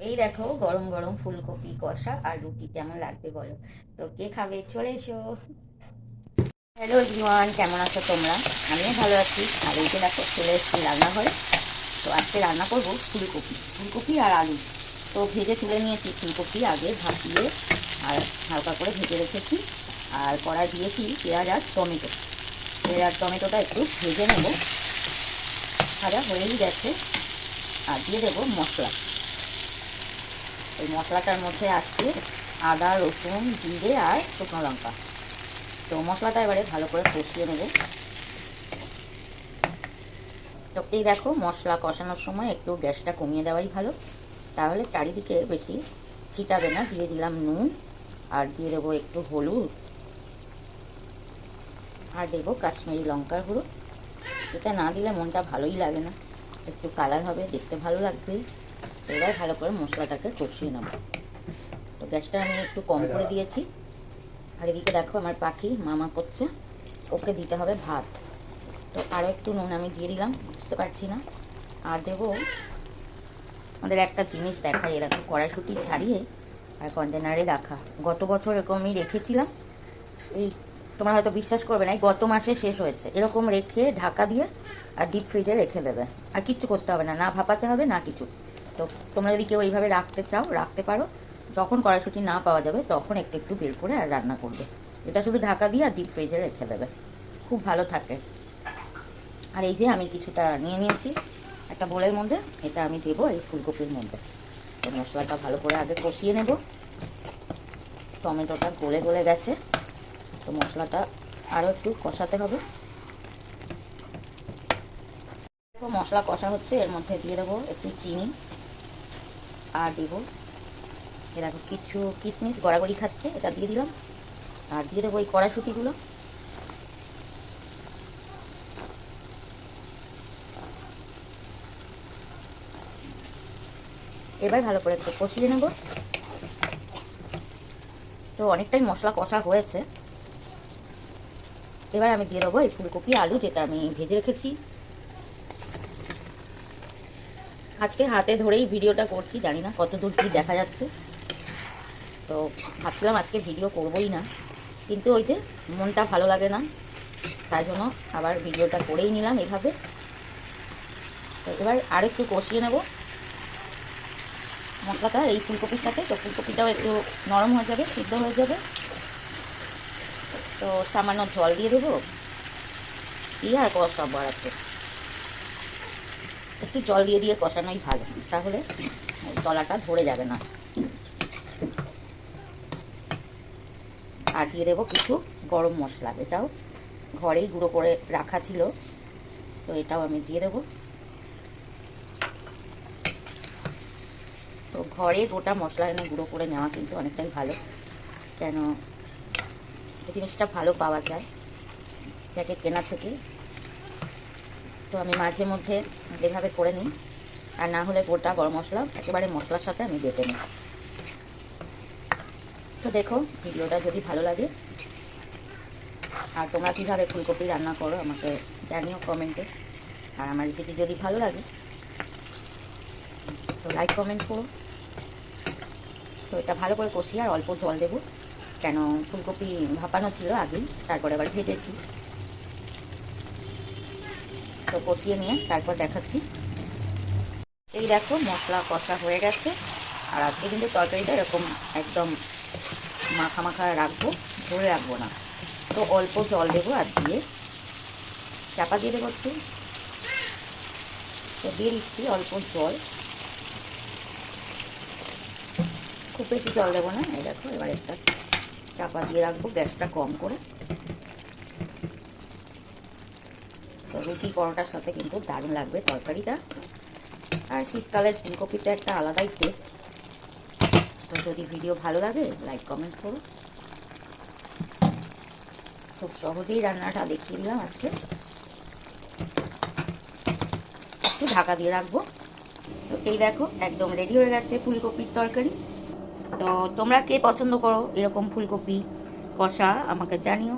এই দেখো গরম গরম ফুলকপি কষা আর রুটি কেমন লাগবে বলো। তো কে খাবে চলে এসো। হ্যালো এভরিওয়ান, কেমন আছো তোমরা? আমিও ভালো আছি। আর এই যে দেখো চলে এসেছি রান্নাঘরে। তো আজকে রান্না করবো ফুলকপি ফুলকপি আর আলু। তো ভেজে তুলে নিয়েছি ফুলকপি আগে ভাপিয়ে, আর হালকা করে ভেজে রেখেছি। আর কড়াই দিয়েছি পেঁয়াজ আর টমেটো। পেঁয়াজ আর টমেটোটা একটু ভেজে নেব। ভাজা হয়েই গেছে। আর দিয়ে দেবো মশলা। এই মশলাটার মধ্যে আছে আদা, রসুন, জিরে আর শুকনো লঙ্কা। তো মশলাটা এবারে ভালো করে কষিয়ে নেব। তো এই দেখো মশলা কষানোর সময় একটু গ্যাসটা কমিয়ে দেওয়াই ভালো, তাহলে চারিদিকে বেশি ছিটাবে না। দিয়ে দিলাম নুন, আর দিয়ে দেবো একটু হলুদ, আর দেবো কাশ্মীরি লঙ্কার গুঁড়ো। এটা না দিলে মনটা ভালোই লাগে না, একটু কালার হবে, দেখতে ভালো লাগবে। এবার ভালো করে মশলাটাকে কষিয়ে নেব। তো গ্যাসটা আমি একটু কম করে দিয়েছি। আর এদিকে দেখো আমার পাখি মামা করছে, ওকে দিতে হবে ভাত। তো আরও একটু নুন আমি দিয়ে দিলাম, বুঝতে পারছি না। আর দেবো আমাদের একটা জিনিস দেখাই, এরকম কড়াইশুঁটি ছাড়িয়ে আর কন্টেনারে রাখা। গত বছর এরকমই রেখেছিলাম। এই তোমরা হয়তো বিশ্বাস করবে না, এই গত মাসে শেষ হয়েছে। এরকম রেখে ঢাকা দিয়ে আর ডিপ ফ্রিজে রেখে দেবে, আর কিচ্ছু করতে হবে না, না ভাপাতে হবে না কিছু। তো তোমরা যদি কেউ এইভাবে রাখতে চাও রাখতে পারো। যখন কড়াইশুঁটি না পাওয়া যাবে তখন একটু একটু বের করে আর রান্না করবে। এটা শুধু ঢাকা দিয়ে আর ডিপ ফ্রিজে রেখে দেবে, খুব ভালো থাকে। আর এই যে আমি কিছুটা নিয়ে নিয়েছি একটা বোলের মধ্যে, এটা আমি দেবো এই ফুলকপির মধ্যে। তো মশলাটা ভালো করে আগে কষিয়ে নেব। টমেটোটা গলে গলে গেছে, তো মশলাটা আরও একটু কষাতে হবে। দেখো মশলা কষা হচ্ছে, এর মধ্যে দিয়ে দেবো একটু চিনি, আর দেবো এরকম কিছু কিশমিশ গড়াগড়ি খাচ্ছে, এটা দিয়ে দিলাম। আর দিয়ে দেবো এই কড়াইশুঁটিগুলো। এবার ভালো করে একটু কষিয়ে নেব। তো অনেকটাই মশলা কষা হয়েছে। এবার আমি দিয়ে দেবো এই ফুলকপি আলু, যেটা আমি ভেজে রেখেছি। আজকে হাতে ধরেই ভিডিওটা করছি, জানি না কত দূর কী দেখা যাচ্ছে। তো ভাবছিলাম আজকে ভিডিও করবই না, কিন্তু ওই যে মনটা ভালো লাগে না, তার জন্য আবার ভিডিওটা করেই নিলাম এভাবে। তো এবার আর একটু কষিয়ে নেব মশলাটা এই ফুলকপির সাথে। তো ফুলকপিটাও একটু নরম হয়ে যাবে, সিদ্ধ হয়ে যাবে। তো সামান্য জল দিয়ে দেবো, দিয়ে আর কষাবো আর একটু জল দিয়ে দিয়ে কষানোই ভালো, তাহলে তলাটা ধরে যাবে না। আর দিয়ে দেবো কিছু গরম মশলা, এটাও ঘরেই গুঁড়ো করে রাখা ছিল, তো এটাও আমি দিয়ে দেবো। তো ঘরে গোটা মশলা এনে গুঁড়ো করে নেওয়া কিন্তু অনেকটাই ভালো, কেন এই জিনিসটা ভালো পাওয়া যায় প্যাকেট কেনার থেকে। তো আমি মাঝে মধ্যে এভাবে করে নিই, আর না হলে গোটা গরম মশলা একেবারে মশলার সাথে আমি বেটে নিই। তো দেখো ভিডিওটা যদি ভালো লাগে, আর তোমরা কীভাবে ফুলকপি রান্না করো আমাকে জানিও কমেন্টে। আর আমার রেসিপি যদি ভালো লাগে তো লাইক কমেন্ট করো। তো এটা ভালো করে কষিয়ে আর অল্প জল দেবো, কেন ফুলকপি ভাপানো ছিল আগেই, তারপরে আবার ভেজেছি। তো কষিয়ে নিয়ে তারপর দেখাচ্ছি। এই দেখো মশলা কষা হয়ে গেছে। আর আজকে কিন্তু তরকারিটা এরকম একদম মাখা মাখা রাখবো, ধরে রাখবো না। তো অল্প জল দেবো, আর দিয়ে চাপা দিয়ে দেবো একটু। তো দিয়ে দিচ্ছি অল্প জল, খুব বেশি জল দেবো না। এই দেখো এবার একটা চাপা দিয়ে রাখবো গ্যাসটা কম করে। তো রুটি পরোটার সাথে কিন্তু দারুণ লাগবে তরকারিটা। আর শীতকালের ফুলকপিটা একটা আলাদাই টেস্ট। তো যদি ভিডিও ভালো লাগে লাইক কমেন্ট করো। খুব সহজেই রান্নাটা দেখিয়ে দিলাম আজকে। একটু ঢাকা দিয়ে রাখবো। তো এই দেখো একদম রেডি হয়ে গেছে ফুলকপির তরকারি। তো তোমরা কে পছন্দ করো এরকম ফুলকপি কষা আমাকে জানিও।